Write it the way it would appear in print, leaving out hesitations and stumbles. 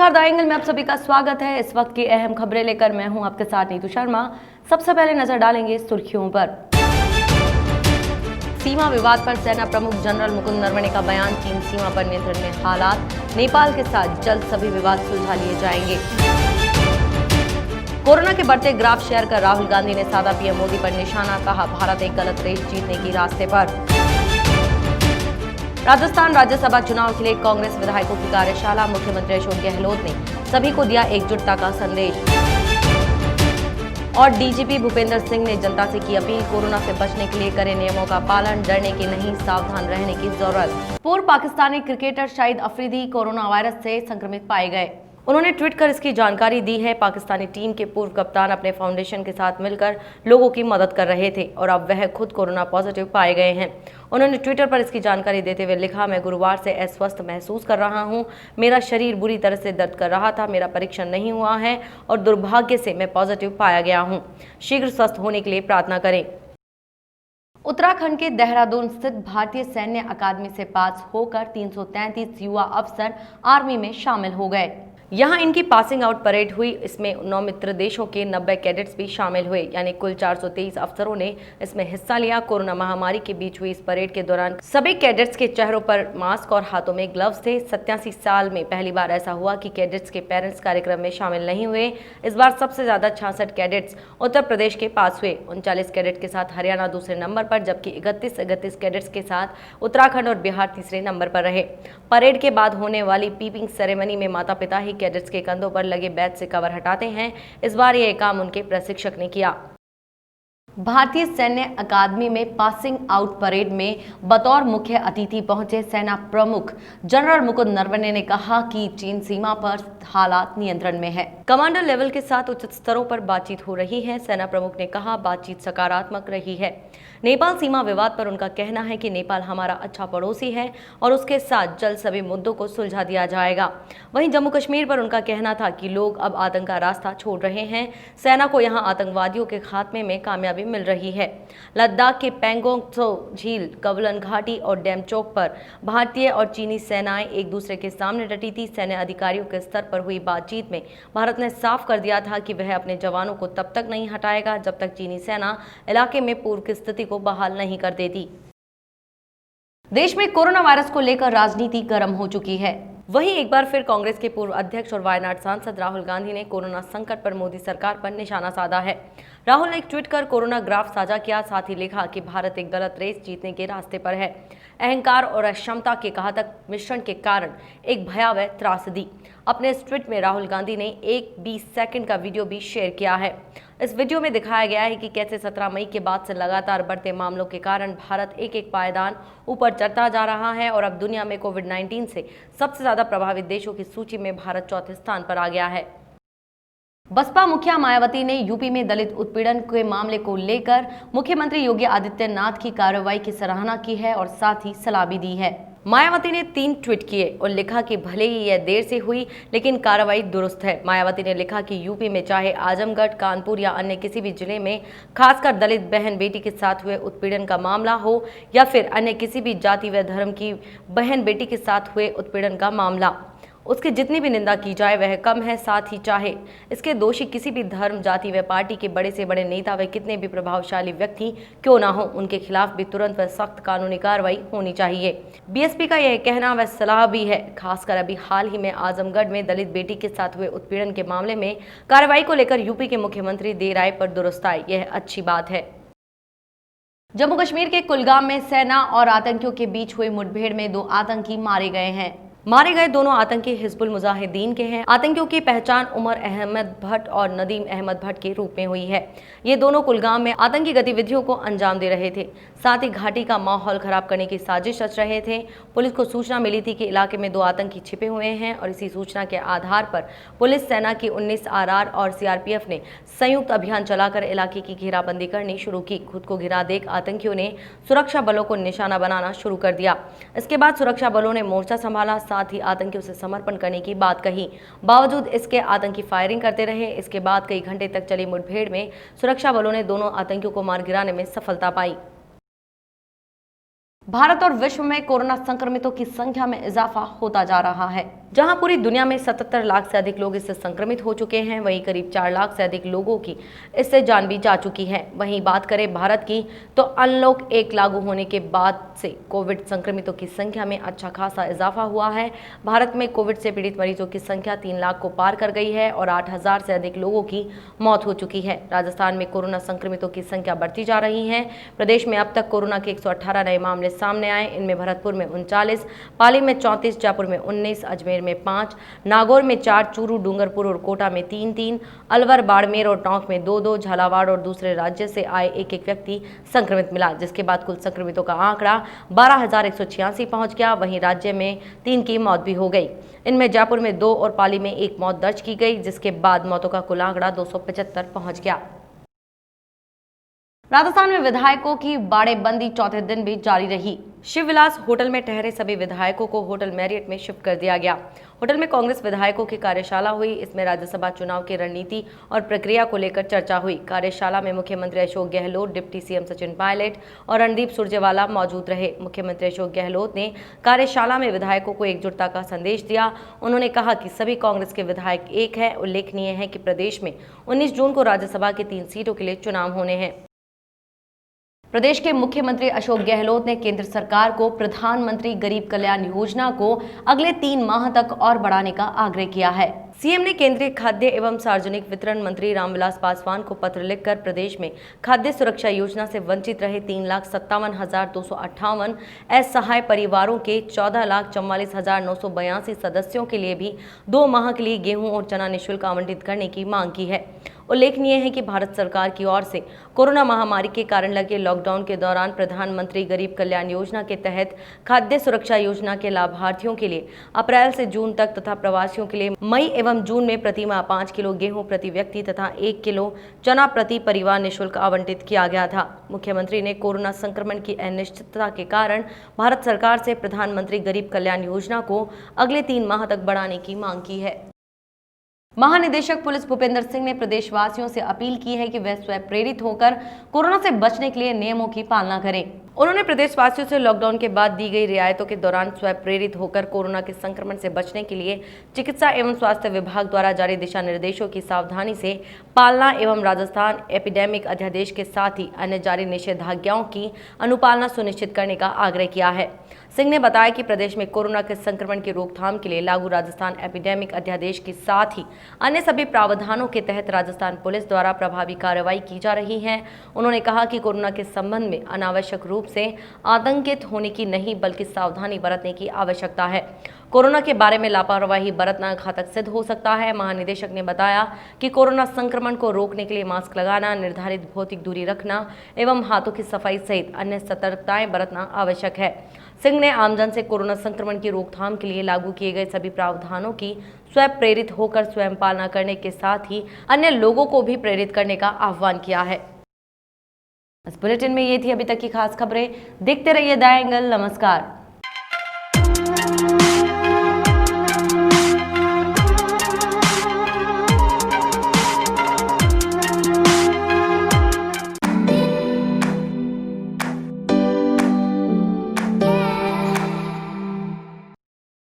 नमस्कार, the angle में आप सभी का स्वागत है। इस वक्त की अहम खबरें लेकर मैं हूं आपके साथ नीतू शर्मा। सबसे पहले नजर डालेंगे सुर्खियों पर। सीमा विवाद पर सेना प्रमुख जनरल मुकुंद नरवणे का बयान। चीन सीमा पर नियंत्रण में हालात, नेपाल के साथ जल्द सभी विवाद सुलझा लिए जाएंगे। कोरोना के बढ़ते ग्राफ शेयर कर राहुल गांधी ने साधा पीएम मोदी पर निशाना, कहा भारत एक गलत रेस जीतने की रास्ते पर। राजस्थान राज्यसभा चुनाव के लिए कांग्रेस विधायकों की कार्यशाला, मुख्यमंत्री अशोक गहलोत ने सभी को दिया एकजुटता का संदेश। और डीजीपी भूपेंद्र सिंह ने जनता से की अपील, कोरोना से बचने के लिए करें नियमों का पालन, डरने की नहीं सावधान रहने की जरूरत। पूर्व Pakistani cricketer Shahid Afridi corona virus से संक्रमित पाए गए। उन्होंने ट्वीट कर इसकी जानकारी दी है। पाकिस्तानी टीम के पूर्व कप्तान अपने फाउंडेशन के साथ मिलकर लोगों की मदद कर रहे थे और अब वह खुद कोरोना पॉजिटिव पाए गए हैं। उन्होंने ट्विटर पर इसकी जानकारी देते हुए लिखा, मैं गुरुवार से अस्वस्थ महसूस कर रहा हूं। मेरा शरीर बुरी तरह से दर्द कर रहा था। मेरा परीक्षण नहीं हुआ है और दुर्भाग्य से मैं पॉजिटिव पाया गया हूं। शीघ्र स्वस्थ होने के लिए प्रार्थना करें। उत्तराखंड के देहरादून स्थित भारतीय सैन्य अकादमी से पास होकर 333 युवा अफसर आर्मी में शामिल हो गए। यहां इनकी पासिंग आउट परेड हुई। इसमें 9 मित्र देशों के 90 कैडेट्स भी शामिल हुए, यानी कुल 423 अफसरों ने इसमें हिस्सा लिया। कोरोना महामारी के बीच हुई इस परेड के दौरान सभी कैडेट्स के चेहरों पर मास्क और हाथों में ग्लव्स थे। 87 साल में पहली बार ऐसा हुआ कि कैडेट्स के पेरेंट्स कार्यक्रम में शामिल नहीं हुए। इस बार सबसे ज्यादा 66 कैडेट्स उत्तर प्रदेश के पास हुए। 39 कैडेट के साथ हरियाणा दूसरे नंबर पर, जबकि 31 कैडेट्स के साथ उत्तराखंड और बिहार तीसरे नंबर पर रहे। परेड के बाद होने वाली पीपिंग सेरेमनी में माता पिता ही कैडेट्स के कंधों पर लगे बैच से कवर हटाते हैं। इस बार यह काम उनके प्रशिक्षक ने किया। भारतीय सैन्य अकादमी में पासिंग आउट परेड में बतौर मुख्य अतिथि पहुंचे सेना प्रमुख जनरल मुकुंद नरवणे ने कहा कि चीन सीमा पर हालात नियंत्रण में है। कमांडर लेवल के साथ उच्च स्तरों पर बातचीत हो रही है। सेना प्रमुख ने कहा, बातचीत सकारात्मक रही है। नेपाल सीमा विवाद पर उनका कहना है कि नेपाल हमारा अच्छा पड़ोसी है और उसके साथ जल्द सभी मुद्दों को सुलझा दिया जाएगा। वहीं जम्मू कश्मीर पर उनका कहना था कि लोग अब आतंक का रास्ता छोड़ रहे हैं। सेना को यहां आतंकवादियों के खात्मे में कामयाबी मिल रही है। लद्दाख के पैंगोंग त्सो झील, कवलन घाटी और डैम चौक पर भारतीय और चीनी सेनाएं एक दूसरे के सामने डटी थी। सैन्य अधिकारियों के स्तर पर हुई बातचीत में भारत ने साफ कर दिया था कि वह अपने जवानों को तब तक नहीं हटाएगा जब तक चीनी सेना इलाके में पूर्व की स्थिति को बहाल नहीं कर देती। देश में कोरोना वायरस को लेकर राजनीति गर्म हो चुकी है। वहीं एक बार फिर कांग्रेस के पूर्व अध्यक्ष और वायनाड सांसद राहुल गांधी ने कोरोना संकट पर मोदी सरकार पर निशाना साधा है। राहुल ने एक ट्वीट कर कोरोना ग्राफ साझा किया, साथ ही लिखा कि भारत एक गलत रेस जीतने के रास्ते पर है। अहंकार और अक्षमता के घातक मिश्रण के कारण एक भयावह त्रासदी। अपने इस ट्वीट में राहुल गांधी ने एक 20 सेकंड का वीडियो भी शेयर किया है। इस वीडियो में दिखाया गया है कि कैसे 17 मई के बाद से लगातार बढ़ते मामलों के कारण भारत एक पायदान ऊपर चढ़ता जा रहा है और अब दुनिया में कोविड-19 से सबसे ज्यादा प्रभावित देशों की सूची में भारत चौथे स्थान पर आ गया है। बसपा मुखिया मायावती ने यूपी में दलित उत्पीड़न के मामले को लेकर मुख्यमंत्री योगी आदित्यनाथ की कार्रवाई की सराहना की है और साथ ही सलाह भी दी है। मायावती ने 3 ट्वीट किए और लिखा कि भले ही यह देर से हुई लेकिन कार्रवाई दुरुस्त है। मायावती ने लिखा कि यूपी में चाहे आजमगढ़, कानपुर या अन्य किसी भी जिले में खासकर दलित बहन बेटी के साथ हुए उत्पीड़न का मामला हो या फिर अन्य किसी भी जाति व धर्म की बहन बेटी के साथ हुए उत्पीड़न का मामला, उसकी जितनी भी निंदा की जाए वह कम है। साथ ही चाहे इसके दोषी किसी भी धर्म, जाति व पार्टी के बड़े से बड़े नेता व कितने भी प्रभावशाली व्यक्ति क्यों ना हो, उनके खिलाफ भी तुरंत व सख्त कानूनी कार्रवाई होनी चाहिए। बीएसपी का यह कहना व सलाह भी है। खासकर अभी हाल ही में आजमगढ़ में दलित बेटी के साथ हुए उत्पीड़न के मामले में कार्रवाई को लेकर यूपी के मुख्यमंत्री देर आए पर दुरुस्त आए, यह अच्छी बात है। जम्मू कश्मीर के कुलगाम में सेना और आतंकियों के बीच हुई मुठभेड़ में 2 आतंकी मारे गए हैं। मारे गए दोनों आतंकी हिजबुल मुजाहिदीन के हैं। आतंकियों की पहचान उमर अहमद भट्ट और नदीम अहमद भट्ट के रूप में हुई है। ये दोनों कुलगाम में आतंकी गतिविधियों को अंजाम दे रहे थे, साथ ही घाटी का माहौल खराब करने की साजिश रच रहे थे। पुलिस को सूचना मिली थी कि इलाके में 2 आतंकी छिपे हुए हैं और इसी सूचना के आधार पर पुलिस, सेना की 19 आरआर और सीआरपीएफ ने संयुक्त अभियान चलाकर इलाके की घेराबंदी करनी शुरू की। खुद को घिरा देख आतंकियों ने सुरक्षा बलों को निशाना बनाना शुरू कर दिया। इसके बाद सुरक्षा बलों ने मोर्चा संभाला, साथ ही आतंकियों से समर्पण करने की बात कही। बावजूद इसके आतंकी फायरिंग करते रहे। इसके बाद कई घंटे तक चली मुठभेड़ में सुरक्षा बलों ने दोनों आतंकियों को मार गिराने में सफलता पाई। भारत और विश्व में कोरोना संक्रमितों की संख्या में इजाफा होता जा रहा है। जहां पूरी दुनिया में 77 लाख से अधिक लोग इससे संक्रमित हो चुके हैं, वहीं करीब 4 लाख से अधिक लोगों की इससे जान भी जा चुकी है। वहीं बात करें भारत की, तो अनलॉक 1 लागू होने के बाद से कोविड संक्रमितों की संख्या में अच्छा खासा इजाफा हुआ है। भारत में कोविड से पीड़ित मरीजों की संख्या 3 लाख को पार कर गई है और 8,000 से अधिक लोगों की मौत हो चुकी है। राजस्थान में कोरोना संक्रमितों की संख्या बढ़ती जा रही है। प्रदेश में अब तक कोरोना के 118 नए मामले सामने आए। इनमें भरतपुर में 39, पाली में 34, जयपुर में 19, अजमेर में 5, नागौर में 4, चूरू, डूंगरपुर और कोटा में 3-3, अलवर, बाड़मेर और टोंक में 2-2, झालावाड़ और दूसरे राज्य से आए एक व्यक्ति संक्रमित मिला, जिसके बाद कुल संक्रमितों का आंकड़ा 12,186 पहुंच गया। वहीं राज्य में 3 की मौत भी हो गई। इनमें जयपुर में 2 और पाली में 1 मौत दर्ज की गई, जिसके बाद मौतों का कुल आंकड़ा 275 पहुंच गया। राजस्थान में विधायकों की बाड़ेबंदी चौथे दिन भी जारी रही। शिवविलास होटल में ठहरे सभी विधायकों को होटल मैरियट में शिफ्ट कर दिया गया। होटल में कांग्रेस विधायकों की कार्यशाला हुई। इसमें राज्यसभा चुनाव की रणनीति और प्रक्रिया को लेकर चर्चा हुई। कार्यशाला में मुख्यमंत्री अशोक गहलोत, डिप्टी सीएम सचिन पायलट और रणदीप सुरजेवाला मौजूद रहे। मुख्यमंत्री अशोक गहलोत ने कार्यशाला में विधायकों को एकजुटता का संदेश दिया। उन्होंने कहा कि सभी कांग्रेस के विधायक एक है। उल्लेखनीय है कि प्रदेश में 19 जून को राज्यसभा की 3 सीटों के लिए चुनाव होने हैं। प्रदेश के मुख्यमंत्री अशोक गहलोत ने केंद्र सरकार को प्रधानमंत्री गरीब कल्याण योजना को अगले 3 माह तक और बढ़ाने का आग्रह किया है। सीएम ने केंद्रीय खाद्य एवं सार्वजनिक वितरण मंत्री रामविलास पासवान को पत्र लिखकर प्रदेश में खाद्य सुरक्षा योजना से वंचित रहे 3,57,258 असहाय परिवारों के 14,44,982 सदस्यों के लिए भी 2 माह के लिए गेहूं और चना निःशुल्क आवंटित करने की मांग की है। उल्लेखनीय है कि भारत सरकार की ओर से कोरोना महामारी के कारण लगे लॉकडाउन के दौरान प्रधानमंत्री गरीब कल्याण योजना के तहत खाद्य सुरक्षा योजना के लाभार्थियों के लिए अप्रैल से जून तक तथा प्रवासियों के लिए मई एवं जून में प्रति माह 5 किलो गेहूं प्रति व्यक्ति तथा 1 किलो चना प्रति परिवार निःशुल्क आवंटित किया गया था। मुख्यमंत्री ने कोरोना संक्रमण की अनिश्चितता के कारण भारत सरकार से प्रधानमंत्री गरीब कल्याण योजना को अगले 3 माह तक बढ़ाने की मांग की है। महानिदेशक पुलिस भूपेंद्र सिंह ने प्रदेशवासियों से अपील की है कि वे स्वयं प्रेरित होकर कोरोना से बचने के लिए नियमों की पालना करें। उन्होंने प्रदेशवासियों से लॉकडाउन के बाद दी गई रियायतों के दौरान स्वयं प्रेरित होकर कोरोना के संक्रमण से बचने के लिए चिकित्सा एवं स्वास्थ्य विभाग द्वारा जारी दिशा निर्देशों की सावधानी से पालना एवं राजस्थान एपिडेमिक अध्यादेश के साथ ही अन्य जारी निषेधाज्ञाओं की अनुपालना सुनिश्चित करने का आग्रह किया है। सिंह ने बताया कि प्रदेश में कोरोना के संक्रमण की रोकथाम के लिए लागू राजस्थान एपिडेमिक अध्यादेश के साथ ही अन्य सभी प्रावधानों के तहत राजस्थान पुलिस द्वारा प्रभावी कार्रवाई की जा रही है। उन्होंने कहा कि कोरोना के संबंध में अनावश्यक रूप से आतंकित होने की नहीं बल्कि सावधानी बरतने की आवश्यकता है। कोरोना के बारे में लापरवाही बरतना घातक सिद्ध हो सकता है। महानिदेशक ने बताया कि कोरोना संक्रमण को रोकने के लिए मास्क लगाना, निर्धारित भौतिक दूरी रखना एवं हाथों की सफाई सहित अन्य सतर्कताएं बरतना आवश्यक है। सिंह ने आमजन से कोरोना संक्रमण की रोकथाम के लिए लागू किए गए सभी प्रावधानों की स्वयं प्रेरित होकर स्वयं पालना करने के साथ ही अन्य लोगों को भी प्रेरित करने का आह्वान किया है। इस बुलेटिन में ये थी अभी तक की खास खबरें। देखते रहिए द एंगल। नमस्कार।